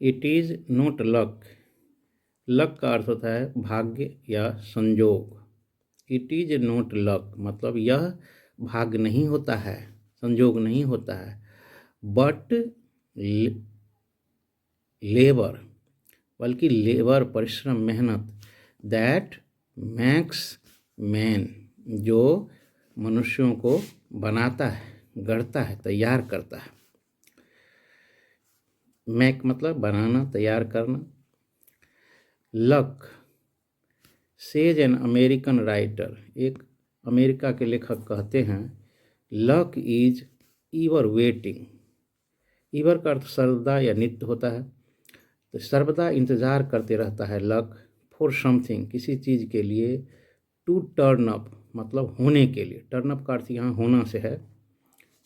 It is not luck. Luck का अर्थ होता है भाग्य या संयोग। इट इज़ नॉट लक मतलब यह भाग्य नहीं होता है, संयोग नहीं होता है, बट लेबर, बल्कि लेबर परिश्रम मेहनत, दैट मैक्स मैन, जो मनुष्यों को बनाता है, गढ़ता है, तैयार करता है। मैक मतलब बनाना, तैयार करना। Luck says an American writer, एक अमेरिका के लेखक कहते हैं, लक इज ईवर वेटिंग। ईवर का अर्थ सर्वदा या नित्य होता है, तो सर्वदा इंतज़ार करते रहता है लक फॉर समथिंग, किसी चीज़ के लिए, टू टर्न अप मतलब होने के लिए। टर्न अप का अर्थ यहाँ होना से है,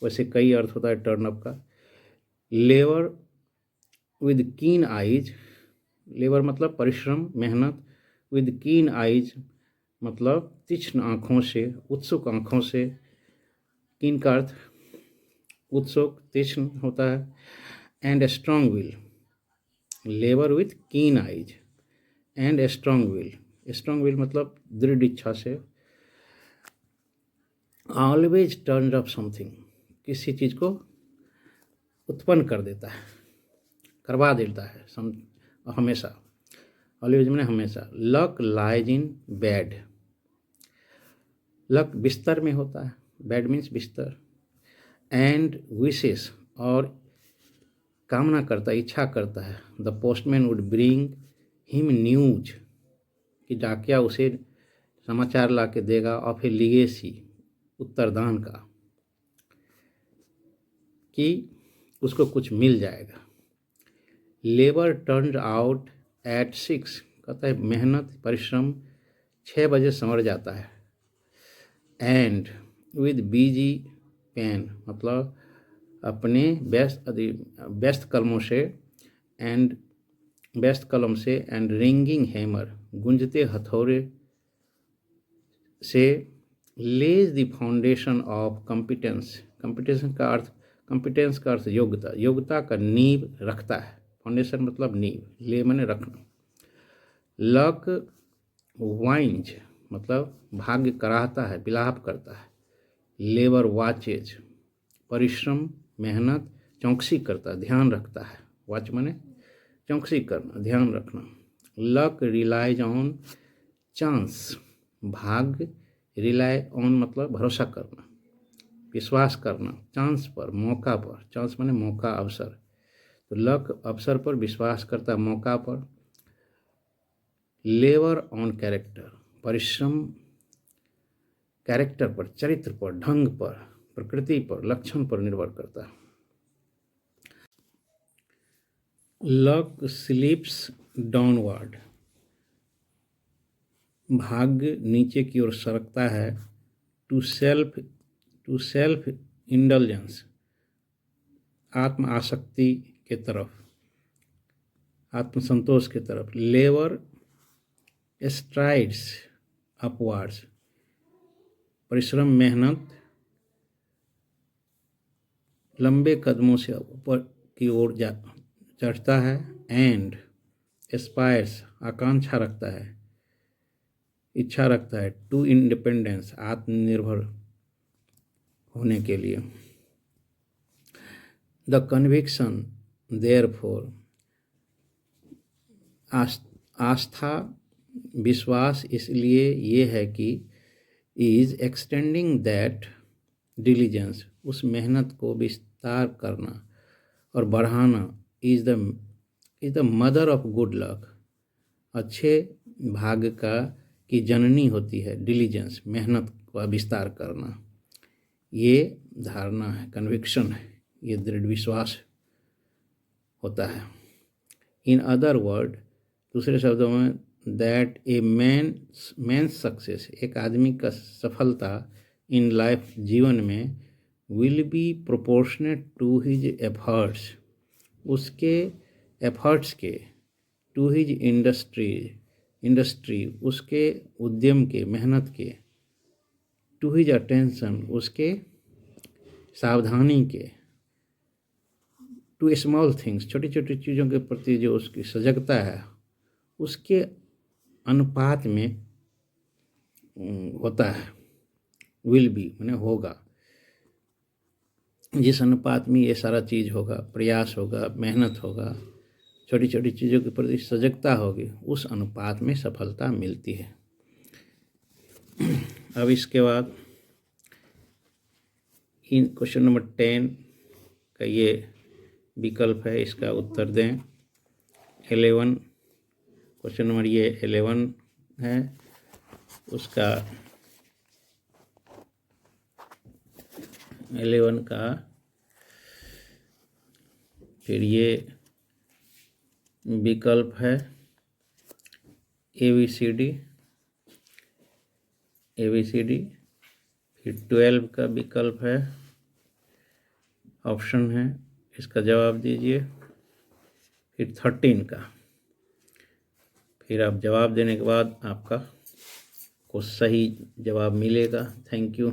वैसे कई अर्थ होता है टर्न अप का। लेबर विद कीन आइज, लेबर मतलब परिश्रम मेहनत, विद कीन आइज मतलब तीक्ष्ण आँखों से, उत्सुक आँखों से। कीन का अर्थ उत्सुक, तीक्ष्ण होता है। And strong will, labour with keen eyes and strong will, strong will मतलब दृढ़ इच्छा से। ऑलवेज टर्न अप समथिंग, किसी चीज़ को उत्पन्न कर देता है, करवा देता है हमेशा। ऑलवेज मैंने हमेशा। Luck lies in bed, luck बिस्तर में होता है, बेड मीन्स बिस्तर। एंड विशेस और कामना करता है, इच्छा करता है। The postman would bring him news, कि डाकिया उसे समाचार ला के देगा, ऑफ ए लीगेसी उत्तरदान का, कि उसको कुछ मिल जाएगा। लेबर टर्न्ड आउट एट 6, कहता है मेहनत परिश्रम 6 बजे संवर जाता है। एंड विद बीजी पेन मतलब अपने व्यस्त कलमों से, एंड व्यस्त कलम से, एंड रिंगिंग हैमर गूंजते हथौड़े से, लेज the foundation of competence, competence का अर्थ योग्यता, योग्यता का नींव रखता है। फाउंडेशन मतलब नींव, ले मैंने रखना। लक वाइंज मतलब भाग्य कराहता है, विलाप करता है। लेबर वाचेज परिश्रम मेहनत, चौकसी करता, ध्यान रखता है। वॉच माने चौकसी करना, ध्यान रखना। लक रिलाइज ऑन चांस, भाग्य रिलाई ऑन मतलब भरोसा करना, विश्वास करना, चांस पर, मौका पर। चांस माने मौका, अवसर। तो लक अवसर पर विश्वास करता, मौका पर। लेबर ऑन कैरेक्टर परिश्रम कैरेक्टर पर, चरित्र पर, ढंग पर, प्रकृति पर, लक्षण पर निर्भर करता है। लक स्लिप्स डाउनवर्ड, भाग्य नीचे की ओर सरकता है। टू सेल्फ इंडल्जेंस आत्म आसक्ति के तरफ, आत्मसंतोष के तरफ। लेबर स्ट्राइड्स अपवार्ड्स परिश्रम मेहनत लंबे कदमों से ऊपर की ओर चढ़ता है। एंड एस्पायर्स आकांक्षा रखता है, इच्छा रखता है। टू इंडिपेंडेंस आत्मनिर्भर होने के लिए। द कन्विक्शन देयरफॉर आस्था विश्वास इसलिए ये है कि इज एक्सटेंडिंग दैट डिलीजेंस उस मेहनत को विस्तार करना और बढ़ाना। Is the mother of good luck, अच्छे भाग्य का की जननी होती है डिलीजेंस, मेहनत का विस्तार करना। ये धारणा है, कन्विक्शन है, ये दृढ़ विश्वास होता है। इन अदर वर्ड दूसरे शब्दों में, दैट ए मैन सक्सेस एक आदमी का सफलता इन लाइफ जीवन में, will be proportionate to his efforts उसके एफर्ट्स के, टू हिज इंडस्ट्री उसके उद्यम के, मेहनत के, टू हिज अटेंशन उसके सावधानी के, टू स्मॉल थिंग्स, छोटी छोटी चीज़ों के प्रति जो उसकी सजगता है उसके अनुपात में होता है। विल बी माने होगा, जिस अनुपात में ये सारा चीज़ होगा, प्रयास होगा, मेहनत होगा, छोटी छोटी चीज़ों के प्रति सजगता होगी, उस अनुपात में सफलता मिलती है। अब इसके बाद इन क्वेश्चन नंबर 10 का ये विकल्प है, इसका उत्तर दें। 11 क्वेश्चन नंबर ये 11 है, उसका 11 का फिर ये विकल्प है ABCD। फिर 12 का विकल्प है, ऑप्शन है, इसका जवाब दीजिए। फिर 13 का, फिर आप जवाब देने के बाद आपका को सही जवाब मिलेगा। Thank you.